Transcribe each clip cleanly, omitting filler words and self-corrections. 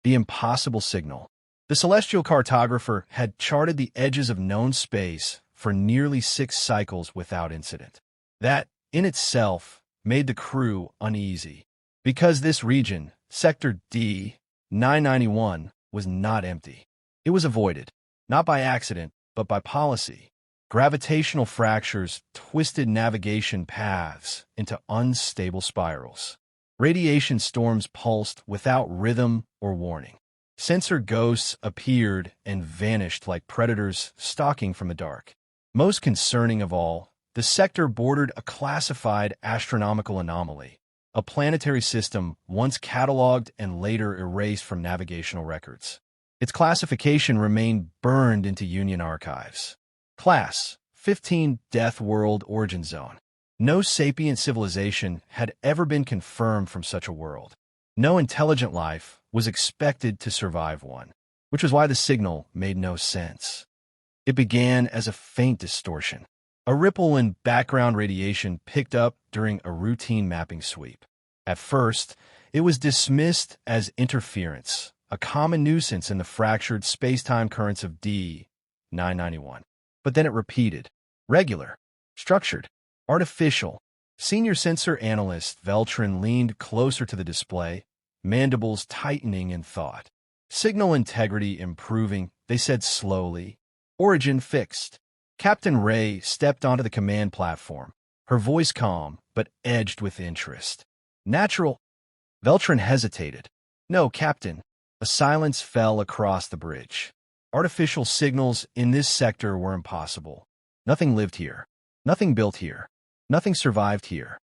The impossible signal. The celestial cartographer had charted the edges of known space for nearly 6 cycles without incident. That, in itself, made the crew uneasy. Because this region, Sector D-991, was not empty. It was avoided, not by accident, but by policy. Gravitational fractures twisted navigation paths into unstable spirals. Radiation storms pulsed without rhythm or warning. Sensor ghosts appeared and vanished like predators stalking from the dark. Most concerning of all, the sector bordered a classified astronomical anomaly, a planetary system once catalogued and later erased from navigational records. Its classification remained burned into Union archives. Class-15 Deathworld Origin Zone. No sapient civilization had ever been confirmed from such a world. No intelligent life was expected to survive one, which was why the signal made no sense. It began as a faint distortion, a ripple in background radiation picked up during a routine mapping sweep. At first, it was dismissed as interference, a common nuisance in the fractured space-time currents of D-991. But then it repeated. Regular, structured, artificial. Senior sensor analyst Veltrin leaned closer to the display, mandibles tightening in thought. Signal integrity improving, they said slowly. Origin fixed. Captain Ray stepped onto the command platform, her voice calm but edged with interest. Natural. Veltrin hesitated. No, Captain. A silence fell across the bridge. Artificial signals in this sector were impossible. Nothing lived here. Nothing built here. Nothing survived here.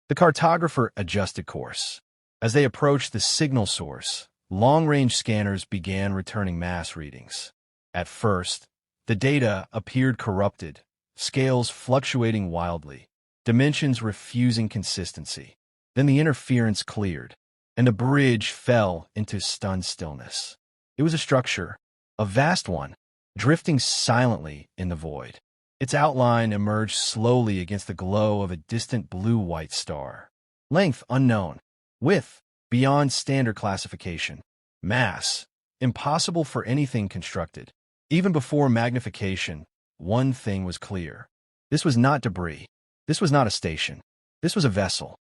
The cartographer adjusted course. As they approached the signal source, long-range scanners began returning mass readings. At first, the data appeared corrupted, scales fluctuating wildly, dimensions refusing consistency. Then the interference cleared, and the bridge fell into stunned stillness. It was a structure, a vast one, drifting silently in the void. Its outline emerged slowly against the glow of a distant blue-white star. Length unknown. Width beyond standard classification. Mass impossible for anything constructed. Even before magnification, one thing was clear. This was not debris. This was not a station. This was a vessel.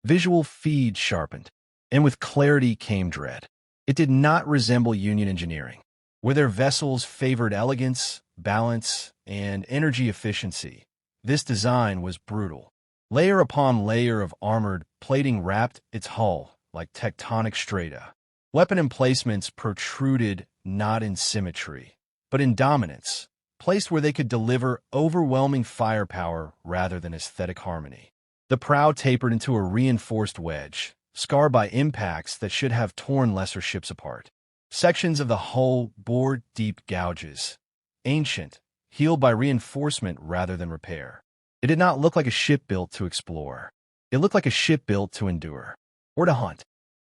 Visual feed sharpened, and with clarity came dread. It did not resemble Union engineering, where their vessels favored elegance, balance, and energy efficiency. This design was brutal. Layer upon layer of armored plating wrapped its hull like tectonic strata. Weapon emplacements protruded not in symmetry, but in dominance, placed where they could deliver overwhelming firepower rather than aesthetic harmony. The prow tapered into a reinforced wedge, scarred by impacts that should have torn lesser ships apart. Sections of the hull bore deep gouges, ancient, healed by reinforcement rather than repair. It did not look like a ship built to explore. It looked like a ship built to endure, or to hunt.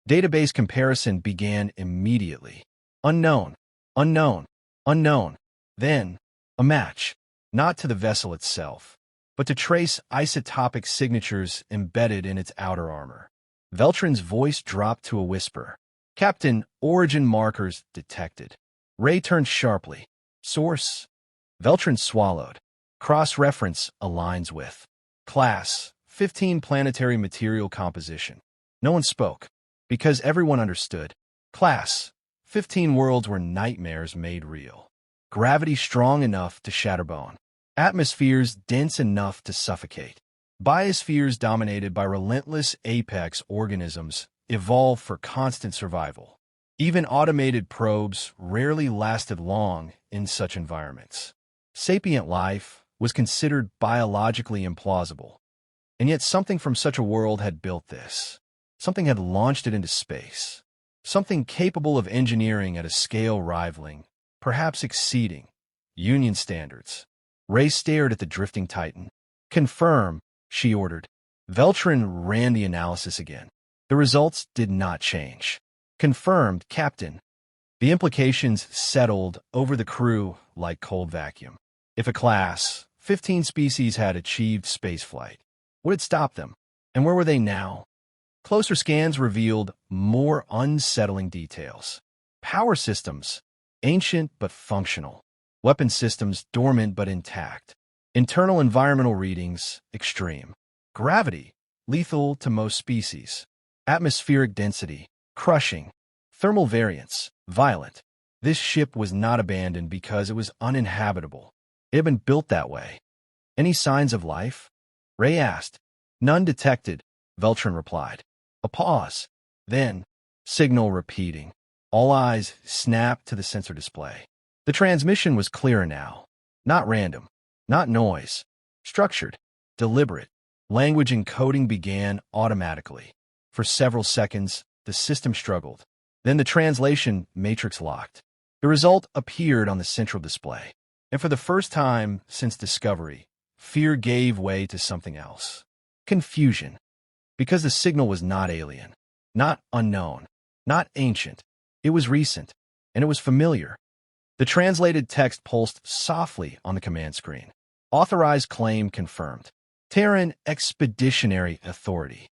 Database comparison began immediately. Unknown, unknown, unknown. Then, a match, not to the vessel itself, but to trace isotopic signatures embedded in its outer armor. Veltrin's voice dropped to a whisper. Captain, origin markers detected. Ray turned sharply. Source? Veltrin swallowed. Cross-reference aligns with. Class-15 planetary material composition. No one spoke, because everyone understood. Class-15 worlds were nightmares made real. Gravity strong enough to shatter bone. Atmospheres dense enough to suffocate. Biospheres dominated by relentless apex organisms evolved for constant survival. Even automated probes rarely lasted long in such environments. Sapient life was considered biologically implausible. And yet something from such a world had built this. Something had launched it into space. Something capable of engineering at a scale rivaling, perhaps exceeding, Union standards. Ray stared at the drifting Titan. Confirm, she ordered. Veltrin ran the analysis again. The results did not change. Confirmed, Captain. The implications settled over the crew like cold vacuum. If a Class-15 species had achieved spaceflight, what had stopped them? And where were they now? Closer scans revealed more unsettling details. Power systems, ancient but functional. Weapon systems, dormant but intact. Internal environmental readings, extreme. Gravity, lethal to most species. Atmospheric density, crushing. Thermal variance, violent. This ship was not abandoned because it was uninhabitable. It had been built that way. Any signs of life? Ray asked. None detected, Veltrin replied. A pause. Then, signal repeating. All eyes snapped to the sensor display. The transmission was clearer now. Not random. Not noise. Structured. Deliberate. Language encoding began automatically. For several seconds, the system struggled. Then the translation matrix locked. The result appeared on the central display. And for the first time since discovery, fear gave way to something else. Confusion. Because the signal was not alien. Not unknown. Not ancient. It was recent. And it was familiar. The translated text pulsed softly on the command screen. Authorized claim confirmed. Terran Expeditionary Authority.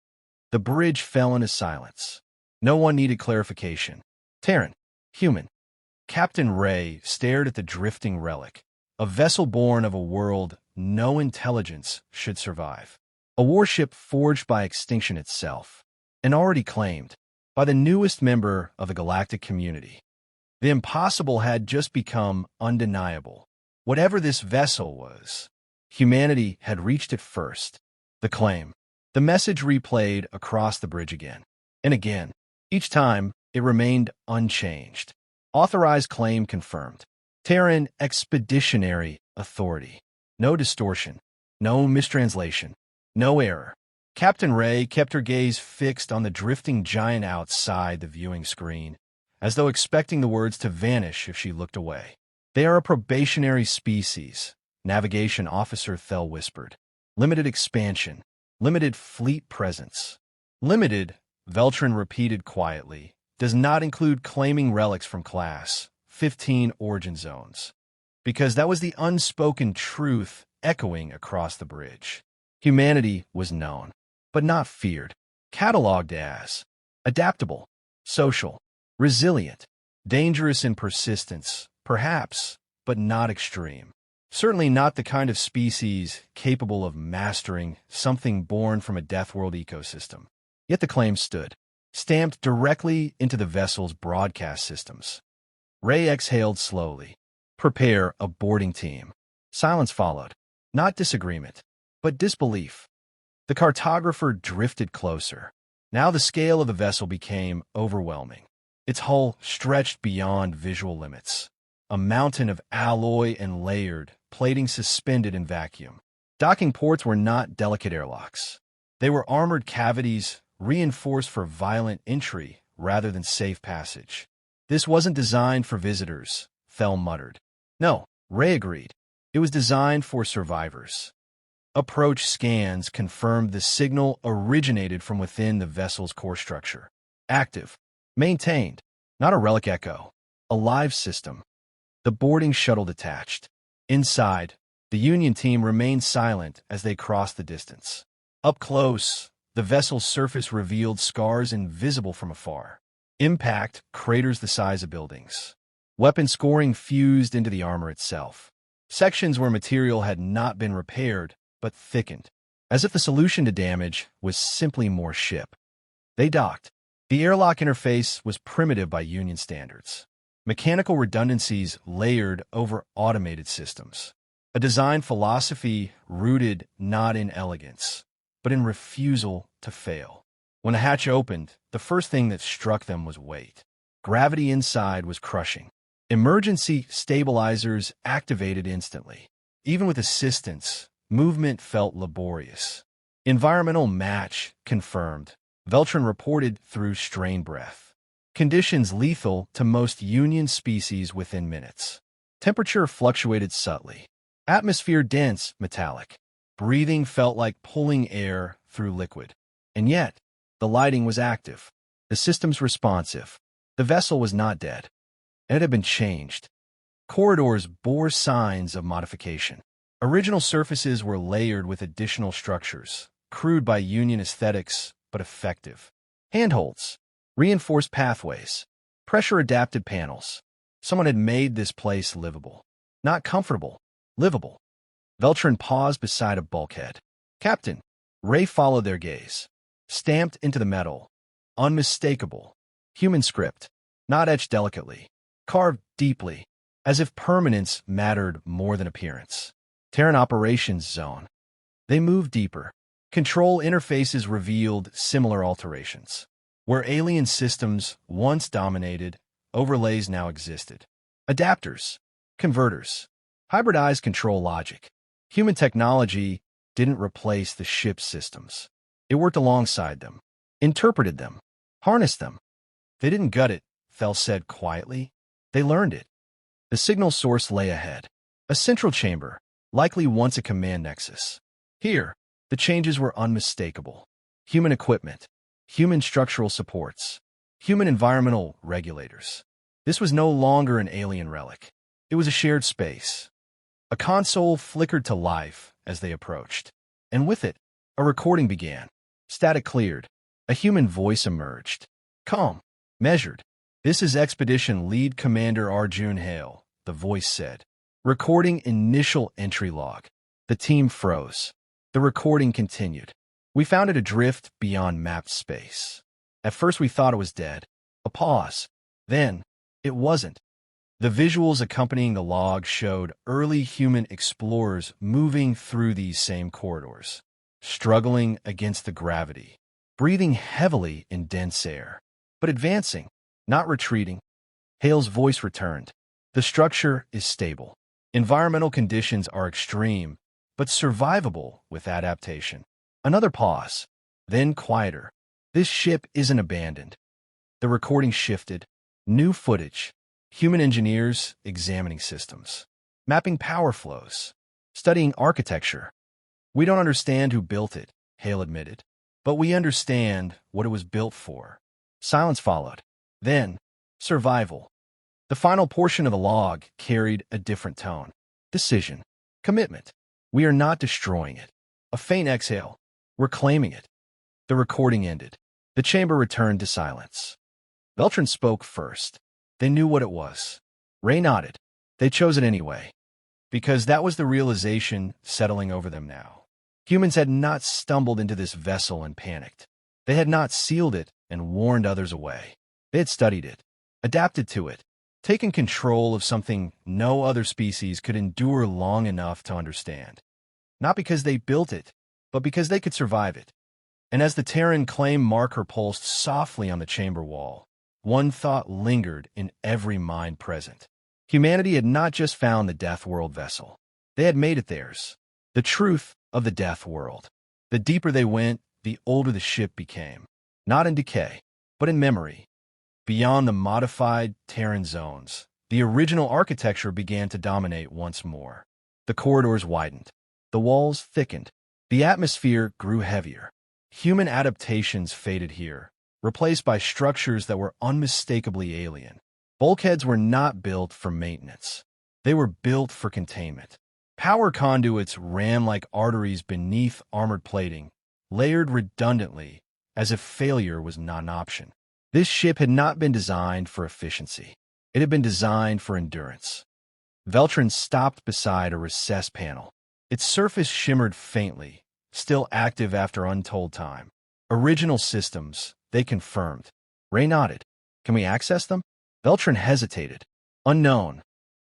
The bridge fell into silence. No one needed clarification. Terran. Human. Captain Ray stared at the drifting relic, a vessel born of a world no intelligence should survive. A warship forged by Extinction itself, and already claimed by the newest member of the Galactic community. The impossible had just become undeniable. Whatever this vessel was, humanity had reached it first. The claim. The message replayed across the bridge again and again. Each time, it remained unchanged. Authorized claim confirmed. Terran Expeditionary Authority. No distortion. No mistranslation. No error. Captain Ray kept her gaze fixed on the drifting giant outside the viewing screen, as though expecting the words to vanish if she looked away. They are a probationary species, Navigation Officer Thel whispered. Limited expansion. Limited fleet presence. Limited, Veltrin repeated quietly, does not include claiming relics from Class-15 origin zones. Because that was the unspoken truth echoing across the bridge. Humanity was known, but not feared. Catalogued as adaptable, social, resilient, dangerous in persistence, perhaps, but not extreme. Certainly not the kind of species capable of mastering something born from a Deathworld ecosystem. Yet the claim stood, stamped directly into the vessel's broadcast systems. Ray exhaled slowly. Prepare a boarding team. Silence followed. Not disagreement, but disbelief. The cartographer drifted closer. Now the scale of the vessel became overwhelming. Its hull stretched beyond visual limits. A mountain of alloy and layered plating suspended in vacuum. Docking ports were not delicate airlocks. They were armored cavities reinforced for violent entry rather than safe passage. This wasn't designed for visitors, Thel muttered. No, Ray agreed. It was designed for survivors. Approach scans confirmed the signal originated from within the vessel's core structure. Active. Maintained. Not a relic echo. A live system. The boarding shuttle detached. Inside, the Union team remained silent as they crossed the distance. Up close, the vessel's surface revealed scars invisible from afar. Impact craters the size of buildings. Weapon scoring fused into the armor itself. Sections where material had not been repaired, but thickened, as if the solution to damage was simply more ship. They docked. The airlock interface was primitive by Union standards. Mechanical redundancies layered over automated systems. A design philosophy rooted not in elegance, but in refusal to fail. When the hatch opened, the first thing that struck them was weight. Gravity inside was crushing. Emergency stabilizers activated instantly. Even with assistance, movement felt laborious. Environmental match confirmed, Veltrin reported through strained breath. Conditions lethal to most Union species within minutes. Temperature fluctuated subtly. Atmosphere dense, metallic. Breathing felt like pulling air through liquid. And yet, the lighting was active. The systems responsive. The vessel was not dead. It had been changed. Corridors bore signs of modification. Original surfaces were layered with additional structures, crude by Union aesthetics, but effective. Handholds. Reinforced pathways. Pressure-adapted panels. Someone had made this place livable. Not comfortable, livable. Veltrin paused beside a bulkhead. Captain. Ray followed their gaze. Stamped into the metal. Unmistakable. Human script. Not etched delicately. Carved deeply. As if permanence mattered more than appearance. Terran Operations Zone. They moved deeper. Control interfaces revealed similar alterations. Where alien systems once dominated, overlays now existed. Adapters. Converters. Hybridized control logic. Human technology didn't replace the ship's systems. It worked alongside them. Interpreted them. Harnessed them. They didn't gut it, Thel said quietly. They learned it. The signal source lay ahead. A central chamber, likely once a command nexus. Here, the changes were unmistakable. Human equipment. Human structural supports. Human environmental regulators. This was no longer an alien relic. It was a shared space. A console flickered to life as they approached. And with it, a recording began. Static cleared. A human voice emerged. Calm. Measured. This is Expedition Lead Commander Arjun Hale, the voice said. Recording initial entry log. The team froze. The recording continued. We found it adrift beyond mapped space. At first we thought it was dead. A pause. Then, it wasn't. The visuals accompanying the log showed early human explorers moving through these same corridors, struggling against the gravity, breathing heavily in dense air, but advancing, not retreating. Hale's voice returned. The structure is stable. Environmental conditions are extreme, but survivable with adaptation. Another pause, then quieter. This ship isn't abandoned. The recording shifted. New footage. Human engineers examining systems. Mapping power flows. Studying architecture. We don't understand who built it, Hale admitted. But we understand what it was built for. Silence followed. Then, survival. The final portion of the log carried a different tone. Decision. Commitment. We are not destroying it. A faint exhale. We're claiming it. The recording ended. The chamber returned to silence. Veltrin spoke first. They knew what it was. Ray nodded. They chose it anyway. Because that was the realization settling over them now. Humans had not stumbled into this vessel and panicked. They had not sealed it and warned others away. They had studied it, adapted to it, taken control of something no other species could endure long enough to understand. Not because they built it, but because they could survive it. And as the Terran claim marker pulsed softly on the chamber wall, one thought lingered in every mind present. Humanity had not just found the Deathworld vessel. They had made it theirs. The truth of the Deathworld. The deeper they went, the older the ship became. Not in decay, but in memory. Beyond the modified Terran zones, the original architecture began to dominate once more. The corridors widened. The walls thickened. The atmosphere grew heavier. Human adaptations faded here, replaced by structures that were unmistakably alien. Bulkheads were not built for maintenance. They were built for containment. Power conduits ran like arteries beneath armored plating, layered redundantly, as if failure was not an option. This ship had not been designed for efficiency. It had been designed for endurance. Veltrin stopped beside a recessed panel. Its surface shimmered faintly, still active after untold time. Original systems, they confirmed. Ray nodded. Can we access them? Veltrin hesitated. Unknown.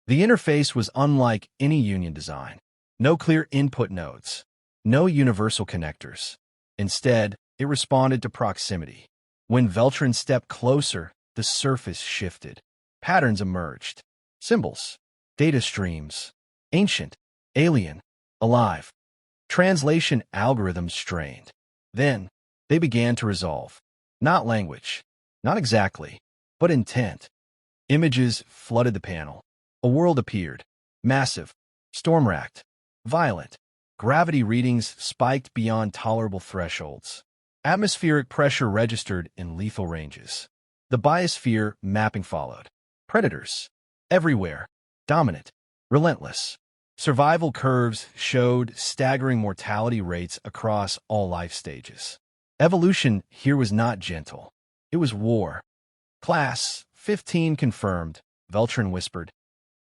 The interface was unlike any Union design. No clear input nodes. No universal connectors. Instead, it responded to proximity. When Veltrin stepped closer, the surface shifted. Patterns emerged. Symbols. Data streams. Ancient. Alien. Alive. Translation algorithms strained. Then, they began to resolve. Not language. Not exactly. But intent. Images flooded the panel. A world appeared. Massive. Storm-racked. Violent. Gravity readings spiked beyond tolerable thresholds. Atmospheric pressure registered in lethal ranges. The biosphere mapping followed. Predators. Everywhere. Dominant. Relentless. Survival curves showed staggering mortality rates across all life stages. Evolution here was not gentle. It was war. Class Class-15 confirmed, Veltrin whispered.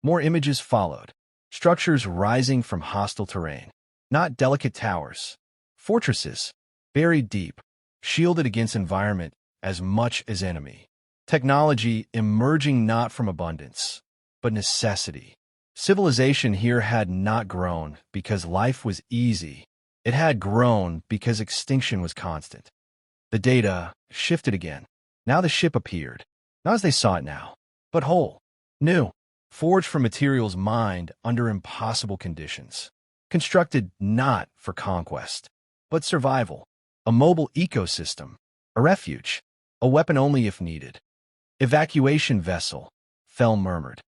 More images followed. Structures rising from hostile terrain. Not delicate towers. Fortresses, buried deep, shielded against environment as much as enemy. Technology emerging not from abundance, but necessity. Civilization here had not grown because life was easy. It had grown because extinction was constant. The data shifted again. Now the ship appeared, not as they saw it now, but whole, new, forged from materials mined under impossible conditions, constructed not for conquest, but survival, a mobile ecosystem, a refuge, a weapon only if needed. Evacuation vessel, Fell murmured.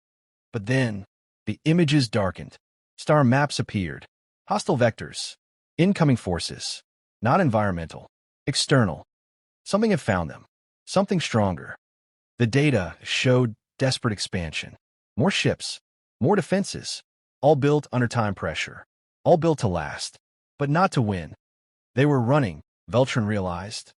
But then, the images darkened. Star maps appeared. Hostile vectors. Incoming forces. Not environmental. External. Something had found them. Something stronger. The data showed desperate expansion. More ships. More defenses. All built under time pressure. All built to last. But not to win. They were running, Veltrin realized.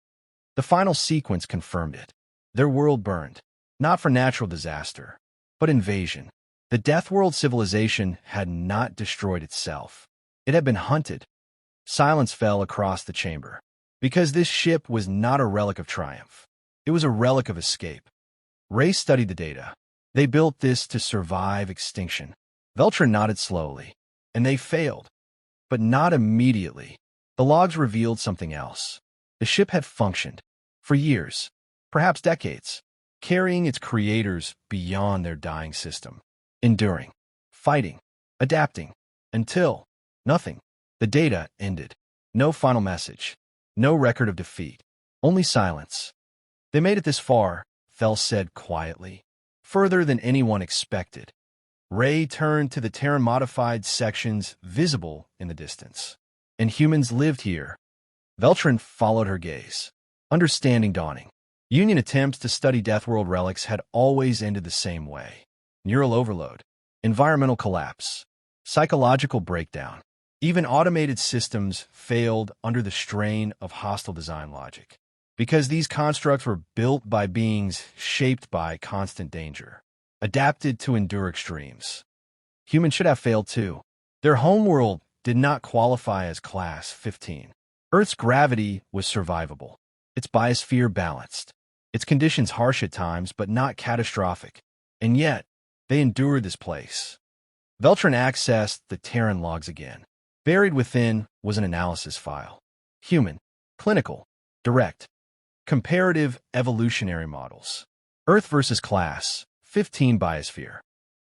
The final sequence confirmed it. Their world burned. Not for natural disaster, but invasion. The Deathworld civilization had not destroyed itself. It had been hunted. Silence fell across the chamber. Because this ship was not a relic of triumph. It was a relic of escape. Ray studied the data. They built this to survive extinction. Veltrin nodded slowly. And they failed. But not immediately. The logs revealed something else. The ship had functioned. For years. Perhaps decades. Carrying its creators beyond their dying system. Enduring. Fighting. Adapting. Until nothing. The data ended. No final message. No record of defeat. Only silence. They made it this far, Thel said quietly. Further than anyone expected. Ray turned to the Terran-modified sections visible in the distance. And humans lived here. Veltrin followed her gaze. Understanding dawning. Union attempts to study Deathworld relics had always ended the same way. Neural overload. Environmental collapse. Psychological breakdown. Even automated systems failed under the strain of hostile design logic. Because these constructs were built by beings shaped by constant danger. Adapted to endure extremes. Humans should have failed too. Their homeworld did not qualify as Class 15. Earth's gravity was survivable. Its biosphere balanced. Its conditions harsh at times, but not catastrophic. And yet, they endured this place. Veltrin accessed the Terran logs again. Buried within was an analysis file. Human, clinical, direct, comparative evolutionary models. Earth versus Class 15 biosphere.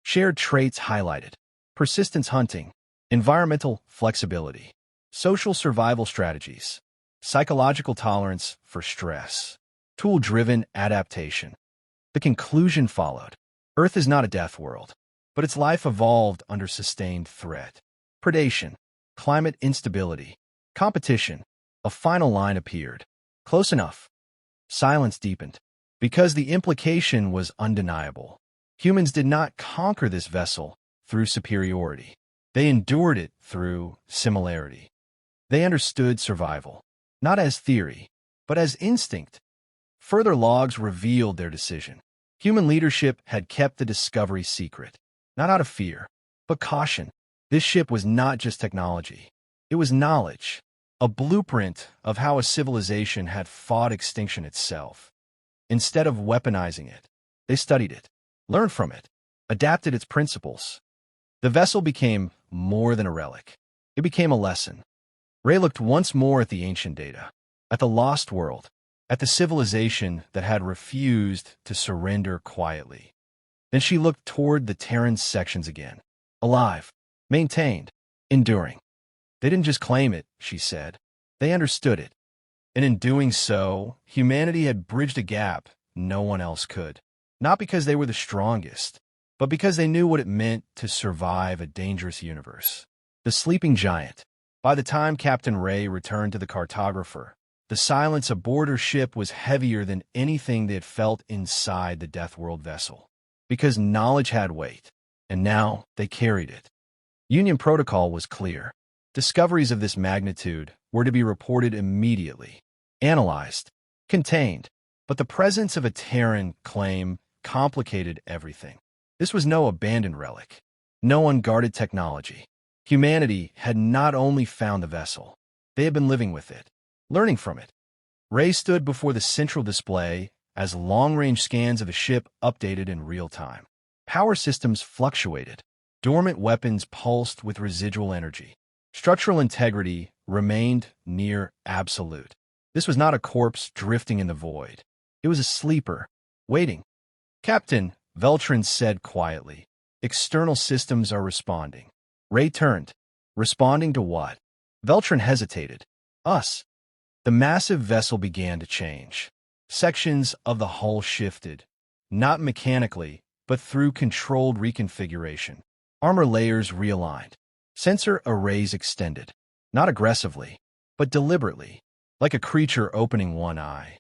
Shared traits highlighted. Persistence hunting. Environmental flexibility. Social survival strategies. Psychological tolerance for stress. Tool-driven adaptation. The conclusion followed. Earth is not a death world, but its life evolved under sustained threat. Predation. Climate instability. Competition. A final line appeared. Close enough. Silence deepened. Because the implication was undeniable. Humans did not conquer this vessel through superiority. They endured it through similarity. They understood survival, not as theory, but as instinct. Further logs revealed their decision. Human leadership had kept the discovery secret, not out of fear, but caution. This ship was not just technology. It was knowledge, a blueprint of how a civilization had fought extinction itself. Instead of weaponizing it, they studied it, learned from it, adapted its principles. The vessel became more than a relic. It became a lesson. Ray looked once more at the ancient data, at the lost world, at the civilization that had refused to surrender quietly. Then she looked toward the Terran sections again. Alive, maintained, enduring. They didn't just claim it, she said. They understood it. And in doing so, humanity had bridged a gap no one else could. Not because they were the strongest, but because they knew what it meant to survive a dangerous universe. The sleeping giant. By the time Captain Ray returned to the cartographer, the silence aboard her ship was heavier than anything they had felt inside the Deathworld vessel. Because knowledge had weight, and now they carried it. Union protocol was clear. Discoveries of this magnitude were to be reported immediately, analyzed, contained. But the presence of a Terran claim complicated everything. This was no abandoned relic, no unguarded technology. Humanity had not only found the vessel, they had been living with it, learning from it. Ray stood before the central display as long-range scans of the ship updated in real time. Power systems fluctuated. Dormant weapons pulsed with residual energy. Structural integrity remained near absolute. This was not a corpse drifting in the void. It was a sleeper, waiting. "Captain," Veltrin said quietly, "external systems are responding." Ray turned. Responding to what? Veltrin hesitated. Us. The massive vessel began to change. Sections of the hull shifted, not mechanically, but through controlled reconfiguration. Armor layers realigned. Sensor arrays extended, not aggressively, but deliberately, like a creature opening one eye.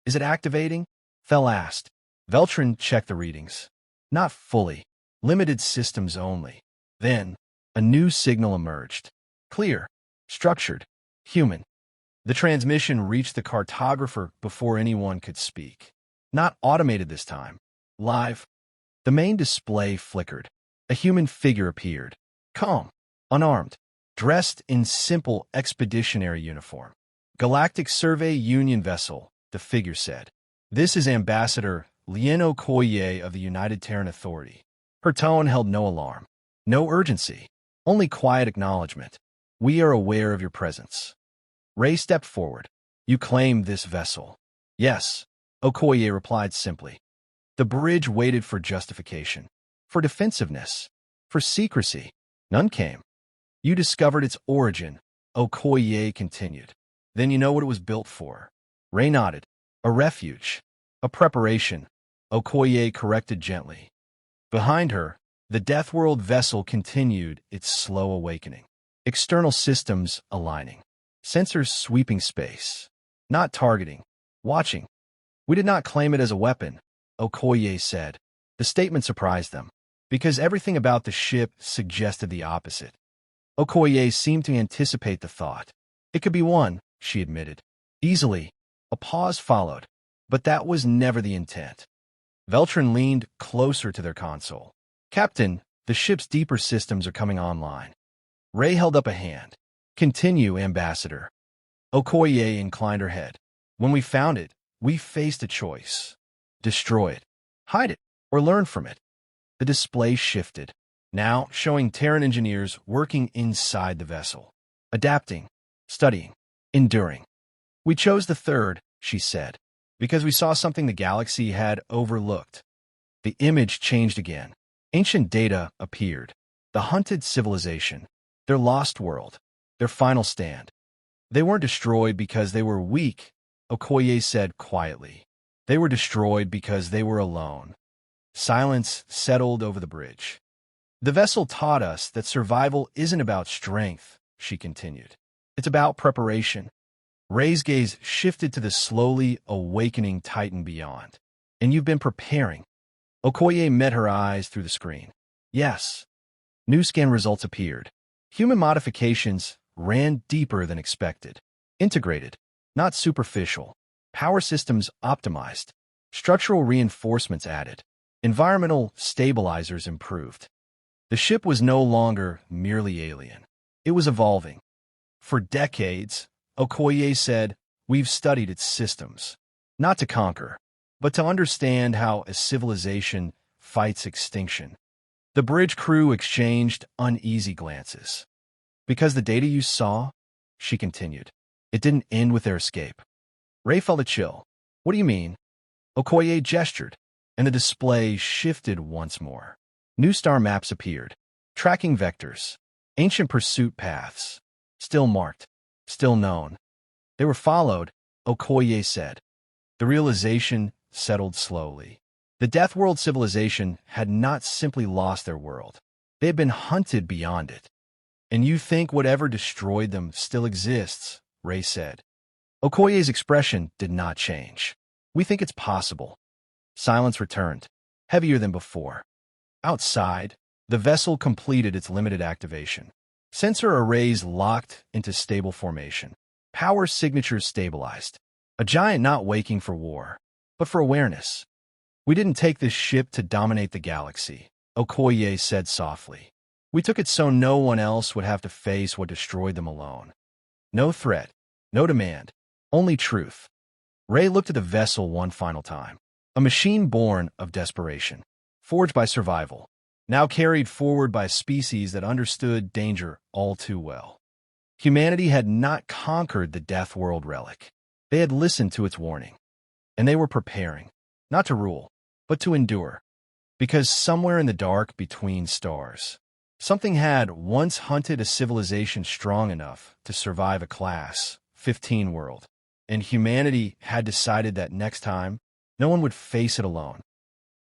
"Is it activating?" Fel asked. Veltrin checked the readings. "Not fully. Limited systems only." Then, a new signal emerged. Clear, structured, human. The transmission reached the cartographer before anyone could speak. Not automated this time. Live. The main display flickered. A human figure appeared. Calm, unarmed, dressed in simple expeditionary uniform. "Galactic Survey Union vessel," the figure said. "This is Ambassador Lien Okoye of the United Terran Authority." Her tone held no alarm, no urgency, only quiet acknowledgement. "We are aware of your presence." Ray stepped forward. "You claim this vessel?" "Yes," Okoye replied simply. The bridge waited for justification, for defensiveness, for secrecy. None came. "You discovered its origin," Okoye continued. "Then you know what it was built for." Ray nodded. "A refuge. A preparation," Okoye corrected gently. Behind her, the Deathworld vessel continued its slow awakening. External systems aligning. Sensors sweeping space. Not targeting. Watching. "We did not claim it as a weapon," Okoye said. The statement surprised them, because everything about the ship suggested the opposite. Okoye seemed to anticipate the thought. "It could be one," she admitted. Easily. A pause followed, but that was never the intent. Veltrin leaned closer to their console. "Captain, the ship's deeper systems are coming online." Ray held up a hand. "Continue, Ambassador." Okoye inclined her head. "When we found it, we faced a choice. Destroy it, hide it, or learn from it." The display shifted, now showing Terran engineers working inside the vessel. Adapting, studying, enduring. "We chose the third," she said, "because we saw something the galaxy had overlooked." The image changed again. Ancient data appeared. The hunted civilization, their lost world, their final stand. "They weren't destroyed because they were weak," Okoye said quietly. "They were destroyed because they were alone." Silence settled over the bridge. "The vessel taught us that survival isn't about strength," she continued. "It's about preparation." Ray's gaze shifted to the slowly awakening Titan beyond. "And you've been preparing." Okoye met her eyes through the screen. "Yes." New scan results appeared. Human modifications ran deeper than expected. Integrated, not superficial. Power systems optimized. Structural reinforcements added. Environmental stabilizers improved. The ship was no longer merely alien. It was evolving. "For decades," Okoye said, "we've studied its systems. Not to conquer, but to understand how a civilization fights extinction." The bridge crew exchanged uneasy glances. "Because the data you saw," she continued, "it didn't end with their escape." Ray felt a chill. "What do you mean?" Okoye gestured, and the display shifted once more. New star maps appeared. Tracking vectors. Ancient pursuit paths. Still marked. Still known. They were followed, Okoye said. The realization settled slowly. The Deathworld civilization had not simply lost their world. They had been hunted beyond it. "And you think whatever destroyed them still exists," Ray said. Okoye's expression did not change. "We think it's possible." Silence returned, heavier than before. Outside, the vessel completed its limited activation. Sensor arrays locked into stable formation. Power signatures stabilized. A giant not waking for war, but for awareness. We didn't take this ship to dominate the galaxy, Okoye said softly. We took it so no one else would have to face what destroyed them alone. No threat, no demand, only truth. Ray looked at the vessel one final time. A machine born of desperation, forged by survival, now carried forward by a species that understood danger all too well. Humanity had not conquered the Deathworld relic. They had listened to its warning. And they were preparing, not to rule, but to endure. Because somewhere in the dark between stars, something had once hunted a civilization strong enough to survive a Class-15 world. And humanity had decided that next time, no one would face it alone.